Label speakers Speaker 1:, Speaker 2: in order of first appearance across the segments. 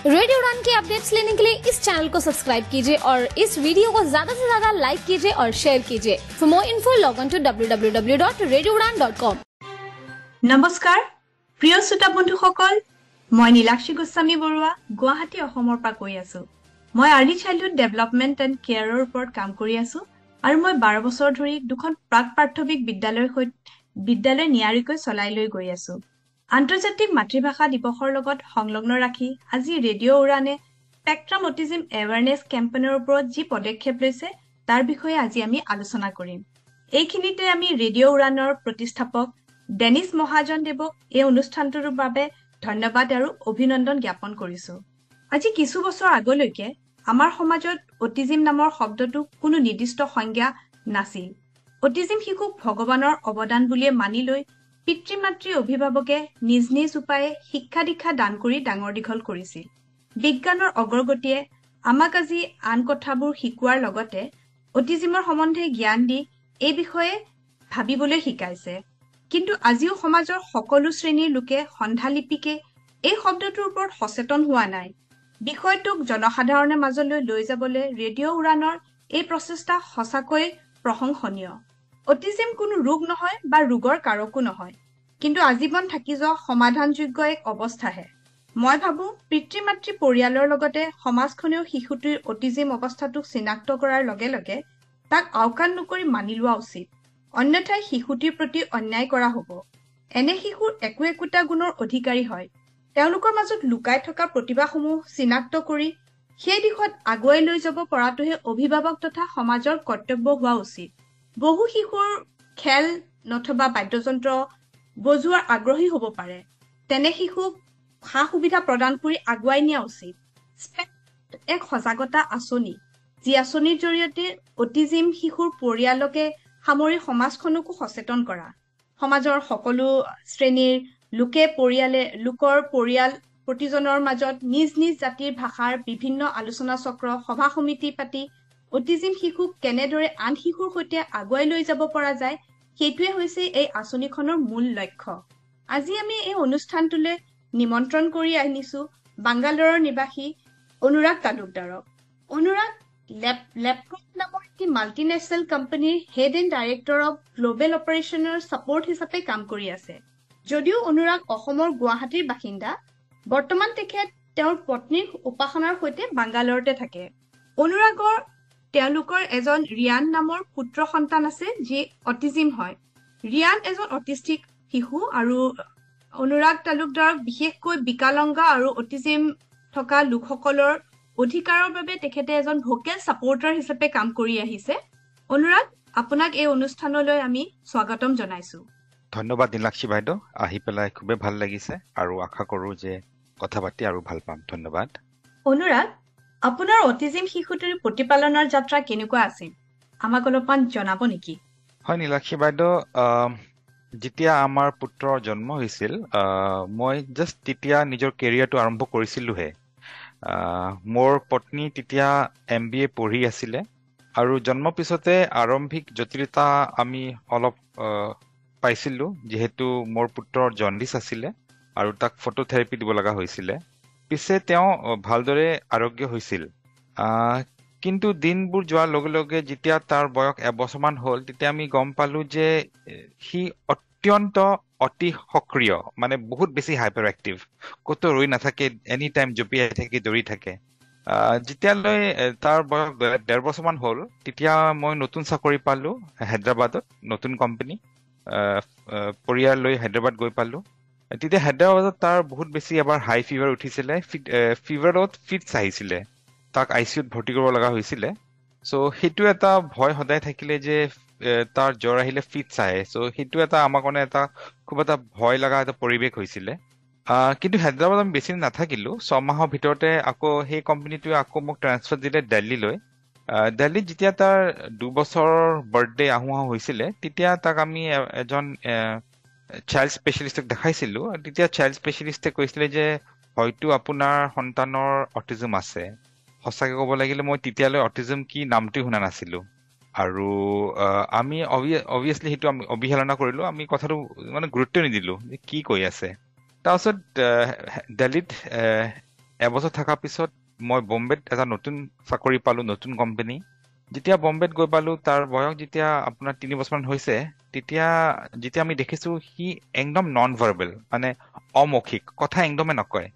Speaker 1: Radio उड़ान के updates लेने के लिए इस चैनल को सब्सक्राइब कीजिए और इस वीडियो को ज्यादा से ज्यादा लाइक कीजिए और शेयर कीजिए। For more info log on to www.radioudan.com।
Speaker 2: নমস্কাৰ প্ৰিয় শ্ৰোতা বন্ধুসকল মই নীলাক্ষী গোস্বামী বৰুৱা গুৱাহাটী অসমৰ পৰা কৈ আছো মই আৰ্লি চাইল্ডহুড ডেভেলপমেন্ট এণ্ড কেয়াৰৰ ওপৰত কাম কৰি আছো আৰু মই 12 বছৰ ধৰি দুখন প্ৰাক প্ৰাথমিক বিদ্যালয় নিয়াৰিকৈ চলাই লৈ গৈ আছো আন্তৰ্জাতিক মাতৃভাষা দিৱসৰ লগত সংলগ্ন ৰাখি আজি ৰেডিঅ' উৰানে স্পেক্ট্ৰাম অটিজম এৱাৰনেছ কেম্পেইনৰ ওপৰত যি পদক্ষেপ লৈছে তাৰ বিষয়ে আজি আমি আলোচনা কৰিম এইখিনিতে আমি ৰেডিঅ' উৰানৰ প্ৰতিষ্ঠাপক ডেনিছ মহাজন দেৱক এই অনুষ্ঠানটোৰ বাবে ধন্যবাদ আৰু অভিনন্দন জ্ঞাপন কৰিছো আজি কিছু বছৰ আগলৈকে আমাৰ সমাজত অটিজম নামৰ শব্দটো কোনো নিৰ্দিষ্ট সংজ্ঞা নাছিল অটিজম শিশুক ভগৱানৰ অৱদান বুলি মানি লৈ পিতৃ-মাতৃ অভিভাৱকে নিজ নিজ উপায়ে শিক্ষা দীক্ষা দান কৰি ডাঙৰ দীঘল কৰিছিল বিজ্ঞানৰ অগ্ৰগতিয়ে আমাক আজি আন কথাবোৰ শিকোৱাৰ লগতে অটিজমৰ সম্বন্ধে জ্ঞান দি এই বিষয়ে ভাবিবলৈ শিকাইছে কিন্তু আজিও সমাজৰ সকলো শ্ৰেণীৰ লোকে সন্ধালিপিকে এই শব্দটোৰ ওপৰত সচেতন হোৱা নাই বিষয়টোক জনসাধাৰণৰ মাজলৈ লৈ যাবলৈ ৰেডিঅ' উৰানৰ এই প্ৰচেষ্টা সঁচাকৈ প্ৰশংসনীয় অটিজম কোনো ৰোগ নহয় বা ৰোগৰ কাৰকো নহয় কিন্তু আজীৱন থাকি যোৱা সমাধানযোগ্য এক অৱস্থাহে মই ভাবো পিতৃ-মাতৃ পৰিয়ালৰ লগতে সমাজখনেও শিশুটিৰ অটিজম অৱস্থাটোক চিনাক্ত কৰাৰ লগে লগে তাক আওকাণ নকৰি মানি লোৱা উচিত অন্যথাই শিশুটিৰ প্ৰতি অন্যায় কৰা হ'ব এনে শিশুৰ একোটা গুণৰ অধিকাৰী হয় তেওঁলোকৰ মাজত লুকাই থকা প্ৰতিভাসমূহ চিনাক্ত কৰি সেই দিশত আগুৱাই লৈ যাব পৰাটোহে অভিভাৱক তথা সমাজৰ কৰ্তব্য হোৱা উচিত বহু শিশুৰ খেল নথবা বাদ্যযন্ত্ৰ বজোৱাৰ আগ্ৰহী হ'ব পাৰে তেনে শিশুক সা-সুবিধা প্ৰদান কৰি আগুৱাই নিয়া উচিত এক সজাগতা আঁচনি যি আঁচনিৰ জৰিয়তে অটিজম শিশুৰ পৰিয়ালকে সামৰি সমাজখনকো সচেতন কৰা সমাজৰ সকলো শ্ৰেণীৰ লোকৰ পৰিয়াল প্ৰতিজনৰ মাজত নিজ নিজ জাতিৰ ভাষাৰ বিভিন্ন আলোচনা চক্ৰ সভা সমিতি পাতি অটিজম শিশুক কেনেদৰে আন শিশুৰ সৈতে আগুৱাই লৈ যাব পৰা যায় সেইটোৱে হৈছে এই আঁচনিখনৰ মূল লক্ষ্য আজি আমি এই অনুষ্ঠানটোলৈ নিমন্ত্ৰণ কৰি আনিছো বাংগালোৰৰ নিবাসী অনুৰাগ তালুকদাৰক অনুৰাগ লেপটপ নামৰ এটি মাল্টিনেশ্যনেল কোম্পানীৰ head and director of global অপাৰেশ্যনৰ ছাপৰ্ট হিচাপে কাম কৰি আছে যদিও অনুৰাগ অসমৰ গুৱাহাটীৰ বাসিন্দা বৰ্তমান তেখেত তেওঁৰ পত্নীৰ উপাসনাৰ সৈতে বাংগালোৰতে থাকে অনুৰাগৰ তেওঁলোকৰ এজন ৰিয়ান নামৰ পুত্ৰ সন্তান আছে যি অটিজম হয় ৰিয়ান এজন অটিষ্টিক শিশু আৰু অনুৰাগ তালুকদাৰক বিশেষকৈ বিকলাংগ আৰু অটিজম থকা লোকসকলৰ অধিকাৰৰ বাবে তেখেতে এজন ভোকেল সাপোৰ্টাৰ হিচাপে কাম কৰি আহিছে অনুৰাগ আপোনাক এই অনুষ্ঠানলৈ আমি স্বাগতম জনাইছো
Speaker 3: ধন্যবাদ নীলাক্ষী বাইদেউ আহি পেলাই খুব ভাল লাগিছে আৰু আশা কৰো যে কথা পাতি আৰু ভাল পাম ধন্যবাদ
Speaker 2: অনুৰাগ আপোনাৰ অটিজম শিশুটিৰ প্ৰতিপালনৰ যাত্ৰা কেনেকুৱা আছিল আমাক অলপমান জনাব নেকি
Speaker 3: হয় নীলাক্ষী বাইদেউ যেতিয়া আমাৰ পুত্ৰৰ জন্ম হৈছিল মই জাষ্ট তেতিয়া নিজৰ কেৰিয়াৰটো আৰম্ভ কৰিছিলোহে মোৰ পত্নী তেতিয়া MBA পঢ়ি আছিলে আৰু জন্ম পিছতে আৰম্ভিক জটিলতা আমি অলপ পাইছিলো যেহেতু মোৰ পুত্ৰৰ জণ্ডিছ আছিলে আৰু তাক ফটোথেৰাপি দিব লগা হৈছিলে পিছে তেওঁ ভালদৰে আৰোগ্য হৈছিল কিন্তু দিনবোৰ যোৱাৰ লগে লগে যেতিয়া তাৰ বয়স এবছৰমান হ'ল তেতিয়া আমি গম পালো যে সি অত্যন্ত অতি সক্ৰিয় মানে বহুত বেছি হাইপাৰ এক্টিভ কতো ৰৈ নাথাকে এনি টাইম জঁপিয়াই থাকে দৌৰি থাকে যেতিয়ালৈ তাৰ বয়স 1.5 বছৰমান হ'ল তেতিয়া মই নতুন চাকৰি পালো হায়দৰাবাদত নতুন কোম্পানী পৰিয়াল লৈ হায়দৰাবাদ গৈ পালো তেতিয়া হায়দৰাবাদত তাৰ বহুত বেছি এবাৰ হাই ফিভাৰ উঠিছিলে ফিভাৰত ফিটছ আহিছিলে তাক ICUত ভৰ্তি কৰিব লগা হৈছিলে সো সেইটো এটা ভয় সদায় থাকিলে যে তাৰ জ্বৰ আহিলে ফিটছ আহে সো সেইটো এটা আমাৰ কাৰণে এটা খুব এটা ভয় লগা এটা পৰিৱেশ হৈছিলে কিন্তু হায়দৰাবাদত আমি বেছি নাথাকিলো 6 মাহৰ ভিতৰতে আকৌ সেই কোম্পানীটোৱে আকৌ মোক ট্ৰান্সফাৰ দিলে দিল্লীলৈ দিল্লীত যেতিয়া তাৰ 2 বছৰৰ বাৰ্থডে আহোঁ হৈছিলে তেতিয়া তাক আমি এজন চাইল্ড স্পেচিয়েলিষ্টক দেখাইছিলো তেতিয়া চাইল্ড স্পেচিয়েলিষ্টে কৈছিলে যে হয়তো আপোনাৰ সন্তানৰ অটিজম আছে সঁচাকৈ ক'ব লাগিলে মই তেতিয়ালৈ অটিজম কি নামটো শুনা নাছিলো আৰু আমি অবভিয়াছলি সেইটো আমি অৱহেলনা কৰিলো আমি কথাটো মানে গুৰুত্ব নিদিলো যে কি কৈ আছে তাৰপিছত দিল্লীত এবছৰ থকাৰ পিছত মই বম্বেত এটা নতুন চাকৰি পালো, নতুন কোম্পানী। যেতিয়া বম্বেত গৈ পালো, তাৰ বয়স যেতিয়া আপোনাৰ 3 বছৰমান হৈছে, যেতিয়া আমি দেখিছো সি একদম নন ভাৰ্বেল, মানে অমৌখিক, কথা একদমে নকয়,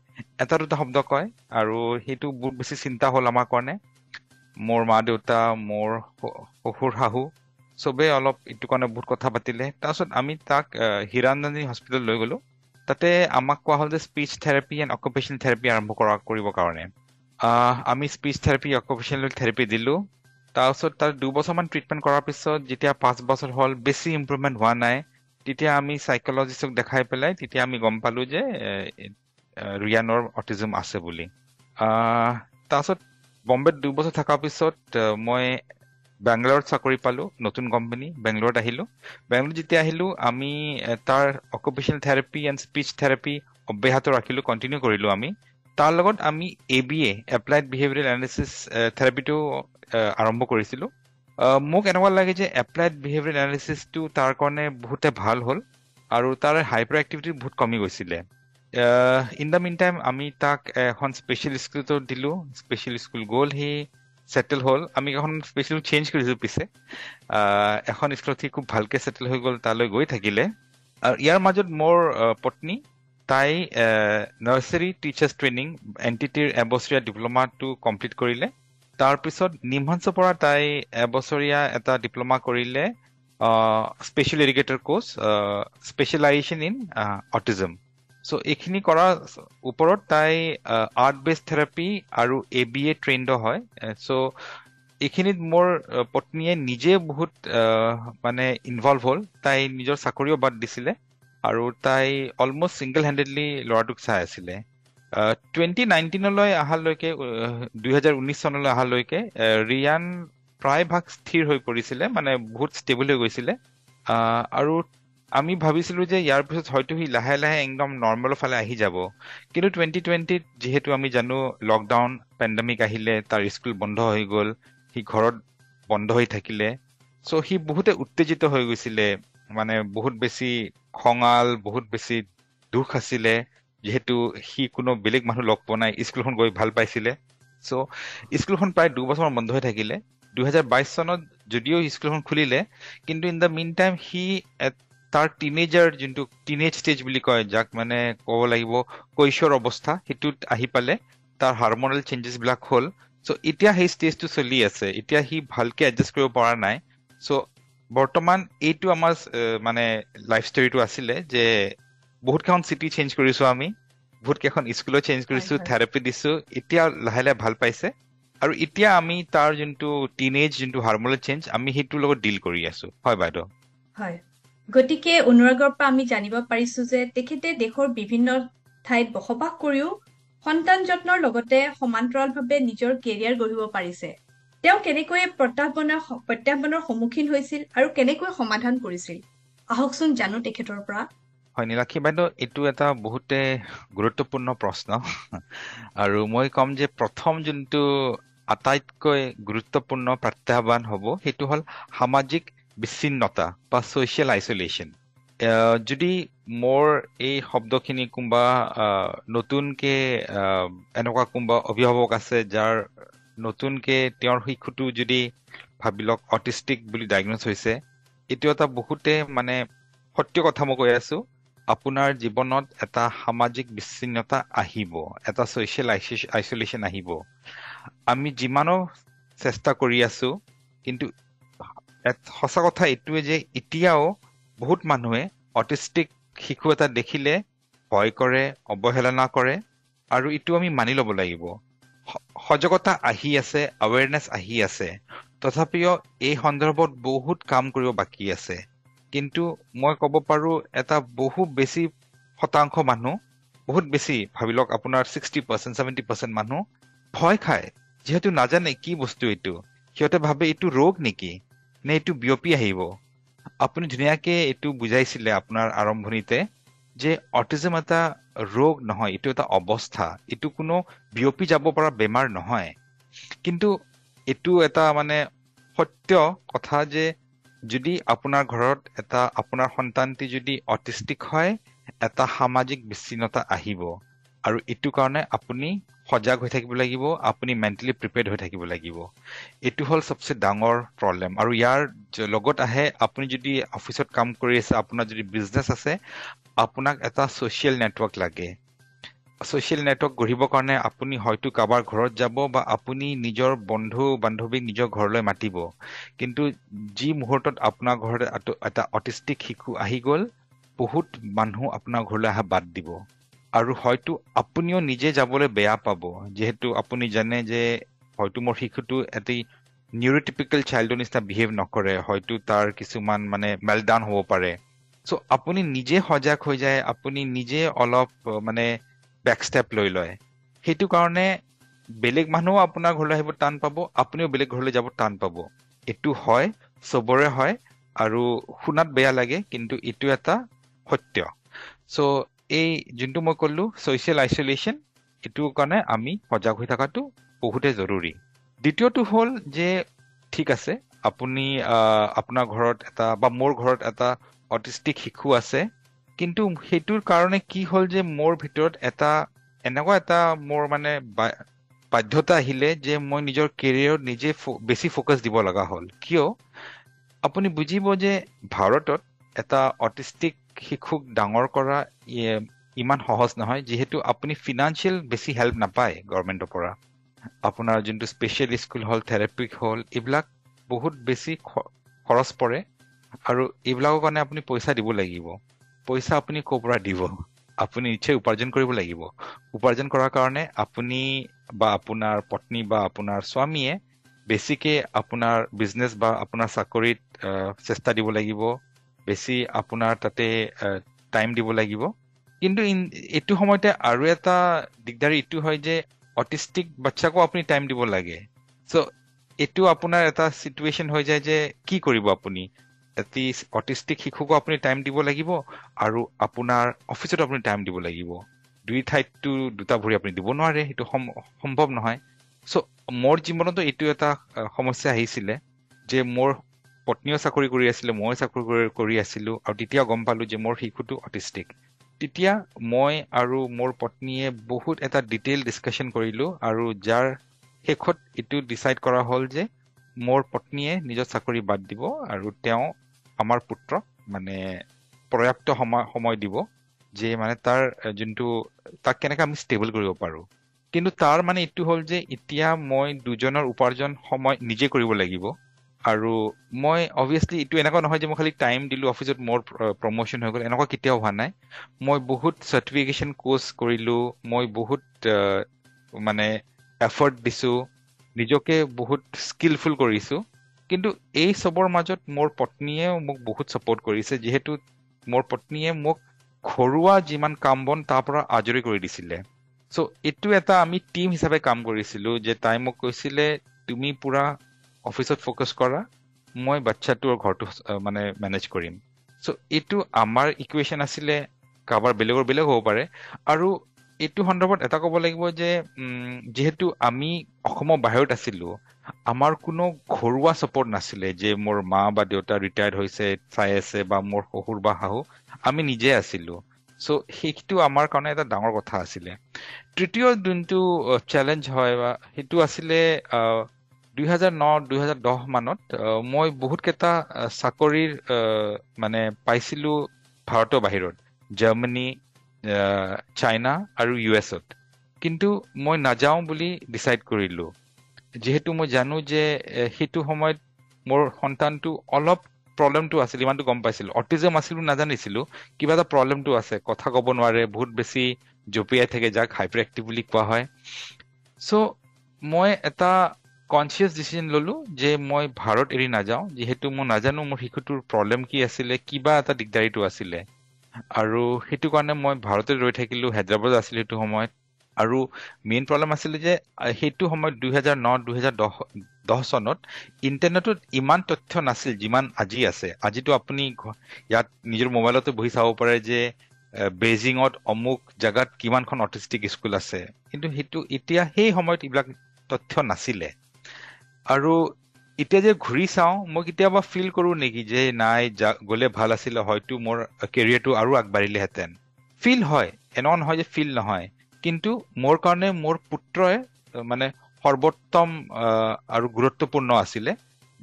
Speaker 3: এটা দুটা শব্দ কয়। আৰু সেইটো বহুত বেছি চিন্তা হ'ল আমাৰ কাৰণে। মোৰ মা দেউতা, মোৰ শহুৰ শাহু চবেই অলপ এইটো কাৰণে বহুত কথা পাতিলে। তাৰপিছত আমি তাক হিৰানন্দনী হস্পিটেল লৈ গলো। তাতে আমাক কোৱা হ'ল যে স্পীচ থেৰাপি এণ্ড অকুপেশ্যনেল থেৰাপি আৰম্ভ কৰিবৰ কাৰণে। আমি স্পীচ থেৰাপি, অকুপেশ্যনেল থেৰাপি দিলো। তাৰপিছত তাৰ 2 বছৰমান ট্ৰিটমেণ্ট কৰাৰ পিছত যেতিয়া 5 বছৰ হ'ল, বেছি ইম্প্ৰুভমেণ্ট হোৱা নাই, তেতিয়া আমি চাইকলজিষ্টক দেখাই পেলাই তেতিয়া আমি গম পালো যে ৰিয়ানৰ অটিজম আছে বুলি। তাৰপিছত বম্বেত 2 বছৰ থকাৰ পিছত মই বেংগালুৰুত চাকৰি পালো, নতুন কোম্পানী। বেংগালুৰুত আহিলো। বেংগালুৰুত যেতিয়া আহিলো, আমি তাৰ অকুপেশ্যনেল থেৰাপি এণ্ড স্পীচ থেৰাপি অব্যাহত ৰাখিলো, কণ্টিনিউ কৰিলো আমি। তাৰ লগত আমি ABA, এপ্লাইড বিহেভিয়াৰেল এনালিচিছ থেৰাপিটো আৰম্ভ কৰিছিলো। মোক এনেকুৱা লাগে যে এপ্লাইড বিহেভিয়াৰেল এনালিচিছটো তাৰ কাৰণে বহুতে ভাল হ'ল, আৰু তাৰ হাইপাৰ এক্টিভিটি বহুত কমি গৈছিলে। ইন দ্য মিন টাইম আমি তাক এখন স্পেচিয়েল স্কুলতো দিলো। স্পেচিয়েল স্কুল গ'ল, সি ছেটেল হ'ল। আমি এখন স্পেচিয়েল চেঞ্জ কৰিছো পিছে। এখন স্কুলত সি খুব ভালকে ছেটেল হৈ গ'ল, তালৈ গৈ থাকিলে। আৰু ইয়াৰ মাজত মোৰ পত্নী, তাই নাৰ্চাৰী টিচাৰ্ছ ট্ৰেইনিং NTT এবছৰীয়া ডিপ্ল'মাটো কমপ্লিট কৰিলে। তাৰপিছত নিমহান্সৰ পৰা তাই এবছৰীয়া এটা ডিপ্ল'মা কৰিলে, special educator course, specialization in autism. So' এইখিনি কৰাৰ ওপৰত তাই আৰ্ট বেছড থেৰাপি আৰু ABA ট্ৰেইনড হয়। চ' এইখিনিত মোৰ পত্নীয়ে নিজে বহুত মানে ইনভলভ হ'ল। তাই নিজৰ চাকৰিও বাদ দিছিলে, আৰু তাই অলমষ্ট ছিংগল হেণ্ডেডলি ল'ৰাটোক চাই আছিলে। 2019 অহালৈকে, 2019 চনলৈ অহালৈকে ৰিয়ান প্ৰায়ভাগ স্থিৰ হৈ পৰিছিলে, মানে বহুত ষ্টেবল হৈ গৈছিলে। আৰু আমি ভাবিছিলো যে ইয়াৰ পিছত হয়তো সি লাহে লাহে একদম নৰ্মেলৰ ফালে আহি যাব। কিন্তু 2020 যিহেতু আমি জানো লকডাউন পেণ্ডেমিক আহিলে, তাৰ স্কুল বন্ধ হৈ গ'ল, সি ঘৰত বন্ধ হৈ থাকিলে। চ' সি বহুতে উত্তেজিত হৈ গৈছিলে, মানে বহুত বেছি খঙাল, বহুত বেছি দুখ আছিলে, যিহেতু সি কোনো বেলেগ মানুহ লগ পোৱা নাই, স্কুলখন গৈ ভাল পাইছিলে। চ' স্কুলখন প্ৰায় 2 বছৰমান বন্ধ হৈ থাকিলে। 2022 চনত যদিও স্কুলখন খুলিলে, কিন্তু ইন দ্য মিন টাইম সি তাৰ যোনটো টিনেজ ষ্টেজ বুলি কয়, যাক মানে ক'ব লাগিব কৈশোৰ অৱস্থা, সেইটোত আহি পালে। তাৰ হাৰমনেল চেঞ্জেছ বিলাক হ'ল। চ' এতিয়া সেই ষ্টেজটো চলি আছে। এতিয়া সি ভালকে এডজাষ্ট কৰিব পৰা নাই। চ' বৰ্তমান এইটো আমাৰ মানে লাইফ ষ্টৰীটো আছিলে যে বহুত কেইখন চিটি চেঞ্জ কৰিছো আমি, বহুত কেইখন স্কুলো চেঞ্জ কৰিছো, থেৰাপি দিছো, এতিয়া লাহে লাহে ভাল পাইছে। আৰু এতিয়া আমি তাৰ যোনটো টিনেজ, যোনটো হাৰমনেল চেঞ্জ, আমি সেইটোৰ লগত ডিল কৰি আছো। হয় বাইদেউ?
Speaker 2: হয়। গতিকে অনুৰাগৰ পৰা আমি জানিব পাৰিছো যে তেখেতে দেশৰ বিভিন্ন ঠাইত বসবাস কৰিও সন্তান যত্নৰ লগতে সমান্তৰালভাৱে নিজৰ কেৰিয়াৰ গঢ়িব পাৰিছে। তেওঁ কেনেকৈ প্ৰত্যাহ্বানৰ সন্মুখীন হৈছিল আৰু কেনেকৈ সমাধান কৰিছিল, আহকচোন জানো তেখেতৰ পৰা।
Speaker 3: হয় নীলাক্ষী বাইদেউ, এইটো এটা বহুতে গুৰুত্বপূৰ্ণ প্ৰশ্ন। আৰু মই ক'ম যে প্ৰথম যোনটো আটাইতকৈ গুৰুত্বপূৰ্ণ প্ৰত্যাহ্বান হ'ব, সেইটো হ'ল সামাজিক বিচ্ছিন্নতা বা ছ'চিয়েল আইচলেশ্যন। যদি মোৰ এই শব্দখিনি কোনোবা নতুনকে এনেকুৱা কোনোবা অভিভাৱক আছে, যাৰ নতুনকে তেওঁৰ শিশুটো যদি ভাবি লওক অটিষ্টিক বুলি ডায়েগন'জ হৈছে, এইটো এটা বহুতে মানে সত্য কথা মই কৈ আছো। আপোনাৰ জীৱনত এটা সামাজিক বিচ্ছিন্নতা আহিব, এটা ছ'চিয়েল আইচলেশ্যন আহিব। আমি যিমানো চেষ্টা কৰি আছো, কিন্তু সঁচা কথা এইটোৱে যে এতিয়াও বহুত মানুহে অটিষ্টিক শিশু এটা দেখিলে ভয় কৰে, অৱহেলনা কৰে, আৰু এইটো আমি মানি ল'ব লাগিব। সজাগতা আহি আছে, আৱেৰনেছ আহি আছে, তথাপিও এই সন্দৰ্ভত বহুত কাম কৰিব বাকী আছে। কিন্তু মই ক'ব পাৰো এটা বহু বেছি শতাংশ মানুহ, বহুত বেছি ভাবি লওক আপোনাৰ 60%, 70% মানুহ ভয় খায়, যিহেতু নাজানে কি বস্তু এইটো। সিহঁতে ভাবে এইটো ৰোগ নেকি, নে এইটো বিয়পি আহিব। আপুনি ধুনীয়াকে এইটো বুজাইছিলে আপোনাৰ আৰম্ভণিতে যে অটিজম এটা ৰোগ নহয়, এইটো এটা অৱস্থা, এইটো কোনো বিয়পি যাব পৰা বেমাৰ নহয়। কিন্তু এইটো এটা মানে সত্য কথা যে যদি আপোনাৰ ঘৰত আপোনাৰ সন্তানটি যদি অটিষ্টিক হয়, এটা সামাজিক বিচ্ছিন্নতা আহিব। আৰু এইটো কাৰণে আপুনি সজাগ হৈ থাকিব লাগিব, আপুনি মেণ্টেলি প্ৰিপেয়াৰ্ড হৈ থাকিব লাগিব। এইটো হ'ল সবচে ডাঙৰ প্ৰব্লেম। আৰু ইয়াৰ লগত আহে, আপুনি যদি অফিচত কাম কৰি আছে, আপোনাৰ যদি বিজনেছ আছে, আপোনাক এটা ছ'চিয়েল নেটৱৰ্ক লাগে। ছ'চিয়েল নেটৱৰ্ক গঢ়িবৰ কাৰণে আপুনি হয়তো কাৰোবাৰ ঘৰত যাব বা আপুনি নিজৰ বন্ধু বান্ধৱীক নিজৰ ঘৰলৈ মাতিব। কিন্তু যি মুহূৰ্তত আপোনাৰ ঘৰত এটা অটিষ্টিক শিশু আহি গ'ল, বহুত মানুহ আপোনাৰ ঘৰলৈ অহা বাদ দিব। আৰু হয়তো আপুনিও নিজে যাবলৈ বেয়া পাব, যিহেতু আপুনি জানে যে হয়তো মোৰ শিশুটো এটি নিউৰোটিপিকেল চাইল্ডৰ নিচিনা বিহেভ নকৰে, হয়তো তাৰ কিছুমান মানে মেলডাউন হ'ব পাৰে। চ' আপুনি নিজে সজাগ হৈ যায়, আপুনি নিজে অলপ মানে বেকষ্টেপ লৈ লয়। সেইটো কাৰণে বেলেগ মানুহো আপোনাৰ ঘৰলৈ আহিব টান পাব, আপুনিও বেলেগ ঘৰলৈ যাব টান পাব। এইটো হয়, চবৰে হয়, আৰু শুনাত বেয়া লাগে, কিন্তু এইটো এটা সত্য। চ' এই যোনটো মই ক'লো ছ'চিয়েল আইচলেশ্যন, এইটোৰ কাৰণে আমি সজাগ হৈ থকাটো বহুতেই জৰুৰী। দ্বিতীয়টো হ'ল যে ঠিক আছে, আপুনি আপোনাৰ ঘৰত এটা বা মোৰ ঘৰত এটা অটিষ্টিক শিশু আছে, কিন্তু সেইটোৰ কাৰণে কি হ'ল যে মোৰ ভিতৰত এনেকুৱা এটা মোৰ মানে বাধ্যতা আহিলে যে মই নিজৰ কেৰিয়াৰত নিজে বেছি ফ'কাছ দিব লগা হ'ল। কিয়? আপুনি বুজিব যে ভাৰতত এটা অটিষ্টিক শিশুক ডাঙৰ কৰা ইমান সহজ নহয়, যিহেতু আপুনি ফিনান্সিয়েল বেছি হেল্প নাপায় গভৰ্ণমেণ্টৰ পৰা। আপোনাৰ যোনটো স্পেচিয়েল স্কুল হ'ল, থেৰাপি হ'ল, এইবিলাক বহুত বেছি খৰচ পৰে, আৰু এইবিলাকৰ কাৰণে আপুনি পইচা দিব লাগিব। পইচা আপুনি ক'ৰ পৰা দিব? আপুনি নিশ্চয় উপাৰ্জন কৰিব লাগিব। উপাৰ্জন কৰাৰ কাৰণে আপুনি বা আপোনাৰ পত্নী বা আপোনাৰ স্বামীয়ে বেছিকে আপোনাৰ বিজনেছ বা আপোনাৰ চাকৰিত চেষ্টা দিব লাগিব, বেছি আপোনাৰ তাতে টাইম দিব লাগিব। কিন্তু এইটো সময়তে আৰু এটা দিগদাৰী এইটো হয় যে অটিষ্টিক বাচ্চাকো আপুনি টাইম দিব লাগে। চ' এইটো আপোনাৰ এটা চিটুৱেশ্যন হৈ যায় যে কি কৰিব আপুনি? এটি অটিষ্টিক শিশুকো আপুনি টাইম দিব লাগিব, আৰু আপোনাৰ অফিচত আপুনি টাইম দিব লাগিব। দুই ঠাইততো দুটা ভৰি আপুনি দিব নোৱাৰে, সেইটো সম্ভৱ নহয়। চ' মোৰ জীৱনতো এইটো এটা সমস্যা আহিছিলে যে মোৰ পত্নীও চাকৰি কৰি আছিলে, ময়ো চাকৰি কৰি আছিলো, আৰু তেতিয়া গম পালো যে মোৰ শিশুটো অটিষ্টিক। তেতিয়া মই আৰু মোৰ পত্নীয়ে বহুত এটা ডিটেইল ডিছকাশ্যন কৰিলো, আৰু যাৰ শেষত এইটো ডিচাইড কৰা হ'ল যে মোৰ পত্নীয়ে নিজৰ চাকৰি বাদ দিব, আৰু তেওঁ আমাৰ পুত্ৰক মানে পৰ্যাপ্ত সময় দিব, যে মানে তাক কেনেকৈ আমি ষ্টেবল কৰিব পাৰো। কিন্তু তাৰ মানে এইটো হ'ল যে এতিয়া মই দুজনৰ উপাৰ্জন সময় নিজে কৰিব লাগিব। আৰু মই অবভিয়াছলি এইটো এনেকুৱা নহয় যে মই খালি টাইম দিলো, অফিচত মোৰ প্ৰমোশ্যন হৈ গ'ল, এনেকুৱা কেতিয়াও হোৱা নাই। মই বহুত চাৰ্টিফিকেশ্যন কোৰ্চ কৰিলো, মই বহুত মানে এফৰ্ট দিছো, নিজকে বহুত স্কিলফুল কৰিছো। কিন্তু এই চবৰ মাজত মোৰ পত্নীয়েও মোক বহুত ছাপোৰ্ট কৰিছে, যিহেতু মোৰ পত্নীয়ে মোক ঘৰুৱা যিমান কাম বন তাৰ পৰা আজৰি কৰি দিছিলে। চ' এইটো এটা আমি টিম হিচাপে কাম কৰিছিলো, যে তাই মোক কৈছিলে তুমি পুৰা অফিচত ফ'কাছ কৰা, মই বাচ্চাটোৰ ঘৰটো মানে মেনেজ কৰিম। চ' এইটো আমাৰ ইকুৱেশ্যন আছিলে, কাৰোবাৰ বেলেগৰ বেলেগ হ'ব পাৰে। আৰু এইটো সন্দৰ্ভত এটা ক'ব লাগিব যে যিহেতু আমি অসমৰ বাহিৰত আছিলো, আমাৰ কোনো ঘৰুৱা ছাপোৰ্ট নাছিলে, যে মোৰ মা বা দেউতা ৰিটায়াৰ্ড হৈছে চাই আছে, বা মোৰ শহুৰ বা শাহু, আমি নিজে আছিলো। চ' সেইটো আমাৰ কাৰণে এটা ডাঙৰ কথা আছিলে। তৃতীয় যোনটো চেলেঞ্জ হয় বা সেইটো আছিলে 2009-2010 মানত মই বহুত কেইটা চাকৰিৰ মানে পাইছিলো ভাৰতৰ বাহিৰত, জাৰ্মানী, চাইনা আৰু US-ত। কিন্তু মই নাযাওঁ বুলি ডিচাইড কৰিলো, যিহেতু মই জানো যে সেইটো সময়ত মোৰ সন্তানটো অলপ প্ৰব্লেমটো আছিল, ইমানটো গম পাইছিলো। অটিজম আছিল নাজানিছিলো, কিবা এটা প্ৰব্লেমটো আছে, কথা ক'ব নোৱাৰে, বহুত বেছি জঁপিয়াই থাকে, যাক হাইপাৰ এক্টিভ বুলি কোৱা হয়। চ' মই এটা কনচিয়াছ ডিচিজন ললো যে মই ভাৰত এৰি নাযাওঁ, যিহেতু মই নাজানো মোৰ শিশুটোৰ প্ৰব্লেম কি আছিলে, কিবা এটা দিগদাৰীটো আছিলে। আৰু সেইটো কাৰণে মই ভাৰতে ৰৈ থাকিলো, হায়দৰাবাদ আছিলে সেইটো সময়ত। আৰু মেইন প্ৰব্লেম আছিলে যে সেইটো সময়ত 2009-2010 চনত ইণ্টাৰনেটত ইমান তথ্য নাছিল যিমান আজি আছে। আজিতো আপুনি ইয়াত নিজৰ মোবাইলতে বহি চাব পাৰে যে বেইজিঙত অমুক জেগাত কিমানখন অটিষ্টিক স্কুল আছে, কিন্তু এতিয়া সেই সময়ত এইবিলাক তথ্য নাছিলে। আৰু এতিয়া যে ঘূৰি চাওঁ, মই কেতিয়াবা ফিল কৰো নেকি যে নাই গ'লে ভাল আছিলে, হয়তো মোৰ কেৰিয়াৰটো আৰু আগবাঢ়িলেহেঁতেন। ফিল হয়, এনেকুৱা নহয় যে ফিল নহয়। কিন্তু মোৰ কাৰণে মোৰ পুত্ৰই মানে সৰ্বোত্তম আৰু গুৰুত্বপূৰ্ণ আছিলে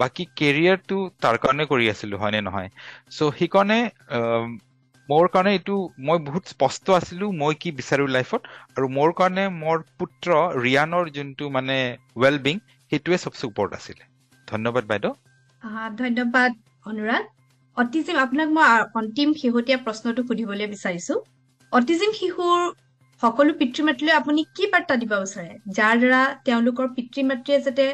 Speaker 3: বাকি কেৰিয়াৰটো তাৰ কাৰণে কৰি আছিলো হয়নে নহয় সো সেইকাৰণে মোৰ কাৰণে এইটো মই বহুত স্পষ্ট আছিলো মই কি বিচাৰো লাইফত আৰু মোৰ কাৰণে মোৰ পুত্ৰ ৰিয়ানৰ যোনটো মানে ৱেলবিং সেইটোৱে সবচে ওপৰত আছিলে ধন্যবাদ বাইদেউ
Speaker 2: ধন্যবাদ অনুৰাগ অটিজিম আপোনাক মই অন্তিম শেহতীয়া প্ৰশ্নটো সুধিবলৈ বিচাৰিছো অটিজিম শিশুৰ সকলো পিতৃ-মাতৃলৈ আপুনি কি বাৰ্তা দিব বিচাৰে যাৰ দ্বাৰা তেওঁলোকৰ পিতৃ-মাতৃয়ে যাতে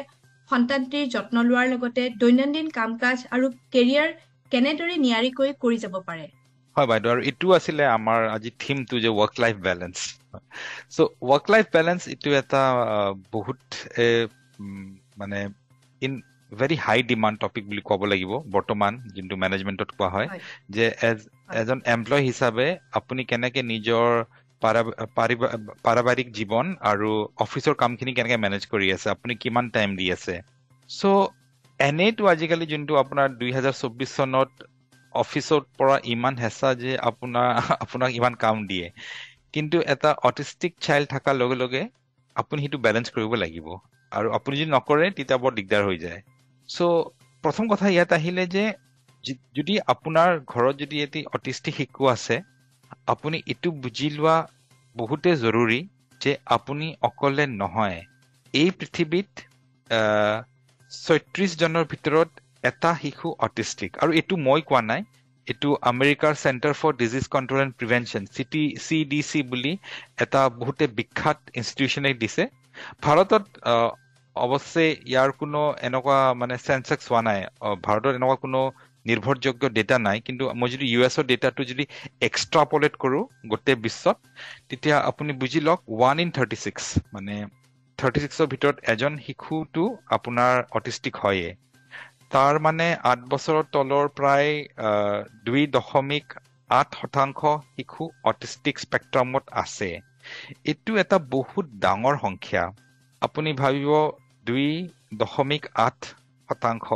Speaker 2: সন্তানটিৰ যত্ন লোৱাৰ লগতে দৈনন্দিন কাম-কাজ আৰু কেৰিয়াৰ কেনেদৰে নিয়াৰিকৈ কৰি যাব পাৰে
Speaker 3: হয় বাইদেউ আৰু এইটো আছিলে আমাৰ আজি থিমটো যে work life balance so work life balance এইটো এটা বহুত মানে in very high demand topic বুলি ক'ব লাগিব বৰ্তমান যোনটো মেনেজমেণ্টত কোৱা হয় যে এজন এমপ্লয় হিচাপে আপুনি কেনেকে নিজৰ পাৰিবাৰিক জীৱন আৰু অফিচৰ কামখিনি কেনেকে মেনেজ কৰি আছে আপুনি কিমান টাইম দি আছে সো এনেইতো আজিকালি যোনটো আপোনাৰ 2024 চনত অফিচৰ পৰা ইমান হেঁচা যে আপোনাক ইমান কাম দিয়ে কিন্তু এটা অটিষ্টিক চাইল্ড থকাৰ লগে লগে আপুনি সেইটো বেলেঞ্চ কৰিব লাগিব আৰু আপুনি যদি নকৰে তেতিয়া বৰ দিগদাৰ হৈ যায় সো প্ৰথম কথা ইয়াত আহিলে যে যদি আপোনাৰ ঘৰত যদি এটি অটিষ্টিক শিশু আছে আপুনি এইটো বুজি লোৱা বহুতে জৰুৰী যে আপুনি অকলে নহয় এই পৃথিৱীত 36 জনৰ ভিতৰত এটা শিশু অটিষ্টিক আৰু এইটো মই কোৱা নাই এইটো আমেৰিকাৰ centre for disease control and prevention CDC বুলি এটা বহুতে বিখ্যাত ইনষ্টিটিউচনে দিছে ভাৰতত অৱশ্যে ইয়াৰ কোনো এনেকুৱা মানে সেন্সাক্স হোৱা নাই ভাৰতত এনেকুৱা কোনো নিৰ্ভৰযোগ্য ডেটা নাই কিন্তু মই যদি ইউএছৰ ডেটাটো যদি এক্সট্ৰাপলেট কৰো গোটেই বিশ্বত তেতিয়া আপুনি বুজি লওক 1 in 36 মানে 36ৰ ভিতৰত এজন শিশুটো আপোনাৰ অটিষ্টিক হয়ে তাৰ মানে 8 বছৰৰ তলৰ প্ৰায় 2.8% শিশু অটিষ্টিক স্পেক্ট্ৰামত আছে এইটো এটা বহুত ডাঙৰ সংখ্যা আপুনি ভাবিব 2.8%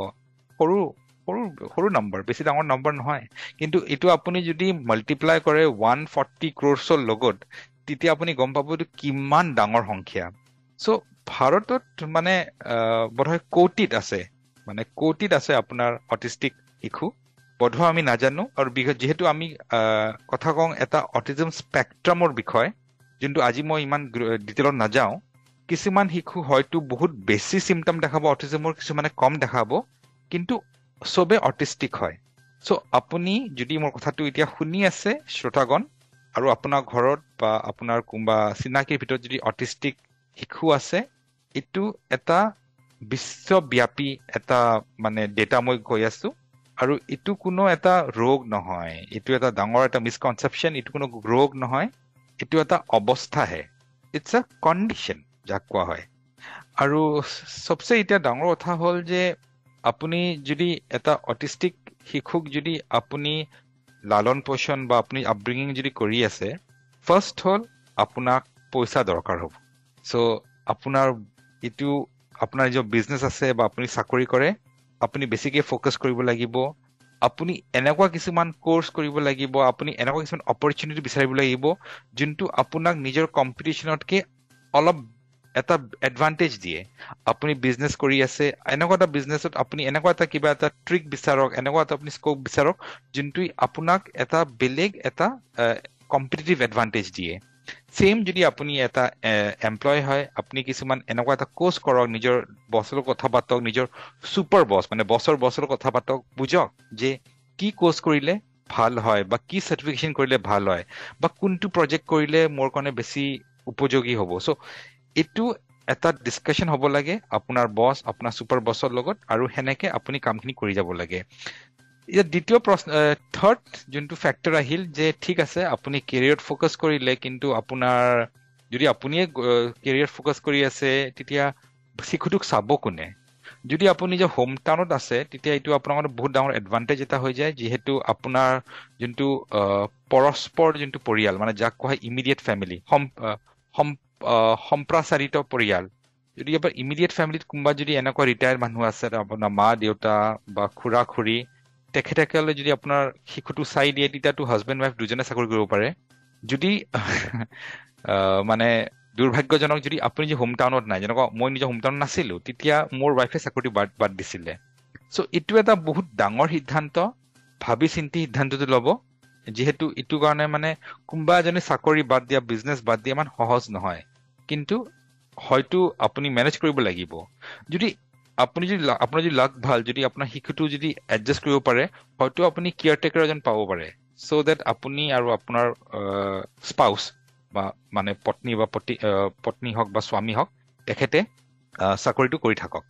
Speaker 3: সৰু নম্বৰ বেছি ডাঙৰ নম্বৰ নহয় কিন্তু এইটো আপুনি যদি মাল্টিপ্লাই কৰে 140 ক্ৰ'ৰ্ছৰ লগত তেতিয়া আপুনি গম পাব এইটো কিমান ডাঙৰ সংখ্যা সো ভাৰতত মানে বোধহয় কোটিত আছে আপোনাৰ অটিষ্টিক শিশু বোধহয় আমি নাজানো আৰু যিহেতু আমি কথা কওঁ এটা অটিজম স্পেক্ট্ৰামৰ বিষয় যোনটো আজি মই ইমান ডিটেইলত নাযাওঁ কিছুমান শিশু হয়তো বহুত বেছি চিমটম দেখাব অটিজমৰ কিছুমানে কম দেখাব কিন্তু সবে অটিষ্টিক হয় সো আপুনি যদি মোৰ কথাটো এতিয়া শুনি আছে শ্ৰোতাগণ আৰু আপোনাৰ ঘৰত বা আপোনাৰ কোনোবা চিনাকিৰ ভিতৰত যদি অটিষ্টিক শিশু আছে এইটো এটা বিশ্বব্যাপী এটা মানে ডেটা মই কৈ আছো আৰু এইটো কোনো এটা ৰোগ নহয় এইটো এটা ডাঙৰ এটা মিসকনচেপশ্যন এইটো কোনো ৰোগ নহয় এইটো এটা অৱস্থাহে ইটছ আ কণ্ডিশ্যন যাক কোৱা হয় আৰু সবচে এতিয়া ডাঙৰ কথা হ'ল যে আপুনি যদি এটা অটিষ্টিক শিশুক যদি আপুনি লালন পোষণ বা আপুনি আপব্ৰিঙিং যদি কৰি আছে ফাৰ্ষ্ট হ'ল আপোনাক পইচা দৰকাৰ হ'ব সো আপোনাৰ এইটো আপোনাৰ যে বিজনেছ আছে বা আপুনি চাকৰি কৰে আপুনি বেছিকৈ ফ'কাছ কৰিব লাগিব আপুনি এনেকুৱা কিছুমান কোৰ্চ কৰিব লাগিব আপুনি এনেকুৱা কিছুমান অপৰচুনিটি বিচাৰিব লাগিব যোনটো আপোনাক নিজৰ কম্পিটিশ্যনতকে অলপ এটা এডভান্টেজ দিয়ে আপুনি বিজনেছ কৰি আছে এনেকুৱা এটা বিজনেছত আপুনি এনেকুৱা এটা কিবা এটা ট্ৰিক বিচাৰক এনেকুৱা এটা আপুনি স্কোপ বিচাৰক যোনটো আপোনাক এটা বেলেগ এটা কম্পিটিটিভ এডভান্টেজ দিয়ে সেম যদি আপুনি এটা এমপ্লয় হয় আপুনি কিছুমান এনেকুৱা এটা কোৰ্চ কৰক নিজৰ বছৰ কথা পাতক নিজৰ ছুপাৰ বছ মানে বছৰ কথা পাতক বুজক যে কি কোৰ্চ কৰিলে ভাল হয় বা কি চাৰ্টিফিকেশ্যন কৰিলে ভাল হয় বা কোনটো প্ৰজেক্ট কৰিলে মোৰ কাৰণে বেছি উপযোগী হ'ব সো এইটো এটা ডিছকাশ্যন হ'ব লাগে আপোনাৰ বছ আপোনাৰ ছুপাৰ বছৰ লগত আৰু সেনেকে আপুনি কামখিনি কৰি যাব লাগে ইয়াত দ্বিতীয় প্ৰশ্ন থাৰ্ড যোনটো ফেক্টৰ আহিল যে ঠিক আছে আপুনি কেৰিয়াৰত ফ'কাছ কৰিলে কিন্তু আপোনাৰ যদি আপুনিয়ে কেৰিয়াৰ ফ'কাছ কৰি আছে তেতিয়া শিশুটোক চাব কোনে যদি আপুনি যে হোম টাউনত আছে তেতিয়া এইটো আপোনাৰ কাৰণে বহুত ডাঙৰ এডভান্টেজ এটা হৈ যায় যিহেতু আপোনাৰ যোনটো পৰস্পৰ যোনটো পৰিয়াল মানে যাক কোৱা হয় ইমিডিয়েট ফেমিলি সম্প্ৰসাৰিত পৰিয়াল যদি আপোনাৰ ইমিডিয়েট ফেমিলিত কোনোবা যদি এনেকুৱা ৰিটায়াৰ্ড মানুহ আছে আপোনাৰ মা দেউতা বা খুৰা খুৰী তেখেতসকলে যদি আপোনাৰ শিশুটো চাই দিয়ে তেতিয়াতো হাজবেণ্ড ৱাইফ দুজনে চাকৰি কৰিব পাৰে যদি মানে দুৰ্ভাগ্যজনক যদি আপুনি যে হোম টাউনত নাই, যেনেকুৱা মই নিজৰ হোম টাউনত নাছিলো, তেতিয়া মোৰ ৱাইফে চাকৰি বাদ দিছিলে। চ' এইটো এটা বহুত ডাঙৰ সিদ্ধান্ত, ভাবি চিন্তি সিদ্ধান্তটো ল'ব, যিহেতু এইটো কাৰণে মানে কোনোবা এজনে চাকৰি বাদ দিয়া, বিজনেছ বাদ দিয়া ইমান সহজ নহয়, কিন্তু হয়তো আপুনি মেনেজ কৰিব লাগিব। যদি আপোনাৰ যদি লাক ভাল, যদি আপোনাৰ শিশুটো যদি এডজাষ্ট কৰিব পাৰে, হয়তো আপুনি কেয়াৰটেকাৰ এজন পাব পাৰে, চ' দেট আপুনি আৰু আপোনাৰ স্পাউচ বা মানে পত্নী বা পত্নী হওক বা স্বামী হওক, তেখেতে চাকৰিটো কৰি থাকক।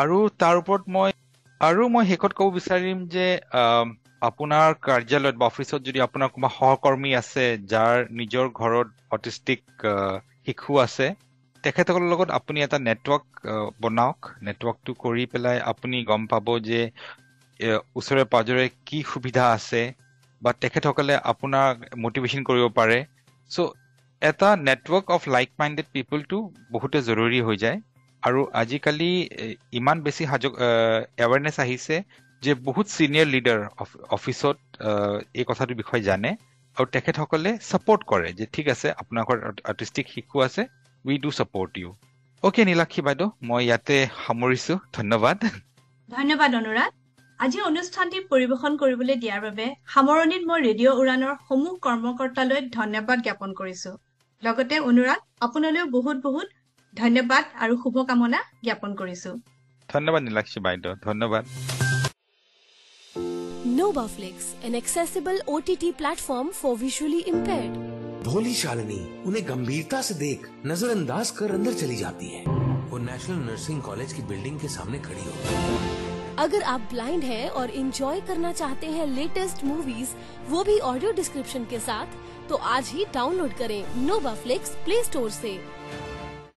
Speaker 3: আৰু তাৰ ওপৰত মই শেষত ক'ব বিচাৰিম যে আপোনাৰ কাৰ্যালয়ত বা অফিচত যদি আপোনাৰ কোনোবা সহকৰ্মী আছে যাৰ নিজৰ ঘৰত অটিষ্টিক শিশু আছে, তেখেতসকলৰ লগত আপুনি এটা নেটৱৰ্ক বনাওক। নেটৱৰ্কটো কৰি পেলাই আপুনি গম পাব যে ওচৰে পাজৰে কি সুবিধা আছে, বা তেখেতসকলে আপোনাক মটিভেশ্যন কৰিব পাৰে। চ' এটা নেটৱৰ্ক অফ লাইক মাইণ্ডেড পিপলটো বহুতে জৰুৰী হৈ যায়। আৰু আজিকালি ইমান বেছি এৱাৰনেছ আহিছে যে বহুত চিনিয়ৰ লিডাৰ অফিচত এই কথাটোৰ বিষয়ে জানে, আৰু তেখেতসকলে ছাপোৰ্ট কৰে যে ঠিক আছে, আপোনাৰ ঘৰত অটিষ্টিক শিশু আছে, we do support you. Okay Nilakshi বাইদেউ, মই ইয়াতে সামৰিছো। ধন্যবাদ।
Speaker 2: ধন্যবাদ অনুৰাগ। আজি অনুষ্ঠানটি পৰিৱেশন কৰিবলৈ দিয়াৰ বাবে সামৰণিত মই ৰেডিঅ' উড়ানৰ সমূহ কৰ্মকৰ্তালৈ ধন্যবাদ জ্ঞাপন কৰিছো। লগতে অনুৰাগ, আপোনালৈও বহুত বহুত ধন্যবাদ আৰু শুভকামনা জ্ঞাপন কৰিছো।
Speaker 3: ধন্যবাদ নীলাক্ষী বাইদেউ, ধন্যবাদ।
Speaker 4: NovaFlix, an accessible OTT platform for visually impaired.
Speaker 5: भोली शालिनी उन्हें गंभीरता से देख नजरअंदाज कर अंदर चली जाती है। वो नेशनल नर्सिंग कॉलेज की बिल्डिंग के सामने खड़ी होती है।
Speaker 4: अगर आप ब्लाइंड हैं और एंजॉय करना चाहते हैं लेटेस्ट मूवीज, वो भी ऑडियो डिस्क्रिप्शन के साथ, तो आज ही डाउनलोड करें NovaFlix प्ले स्टोर से।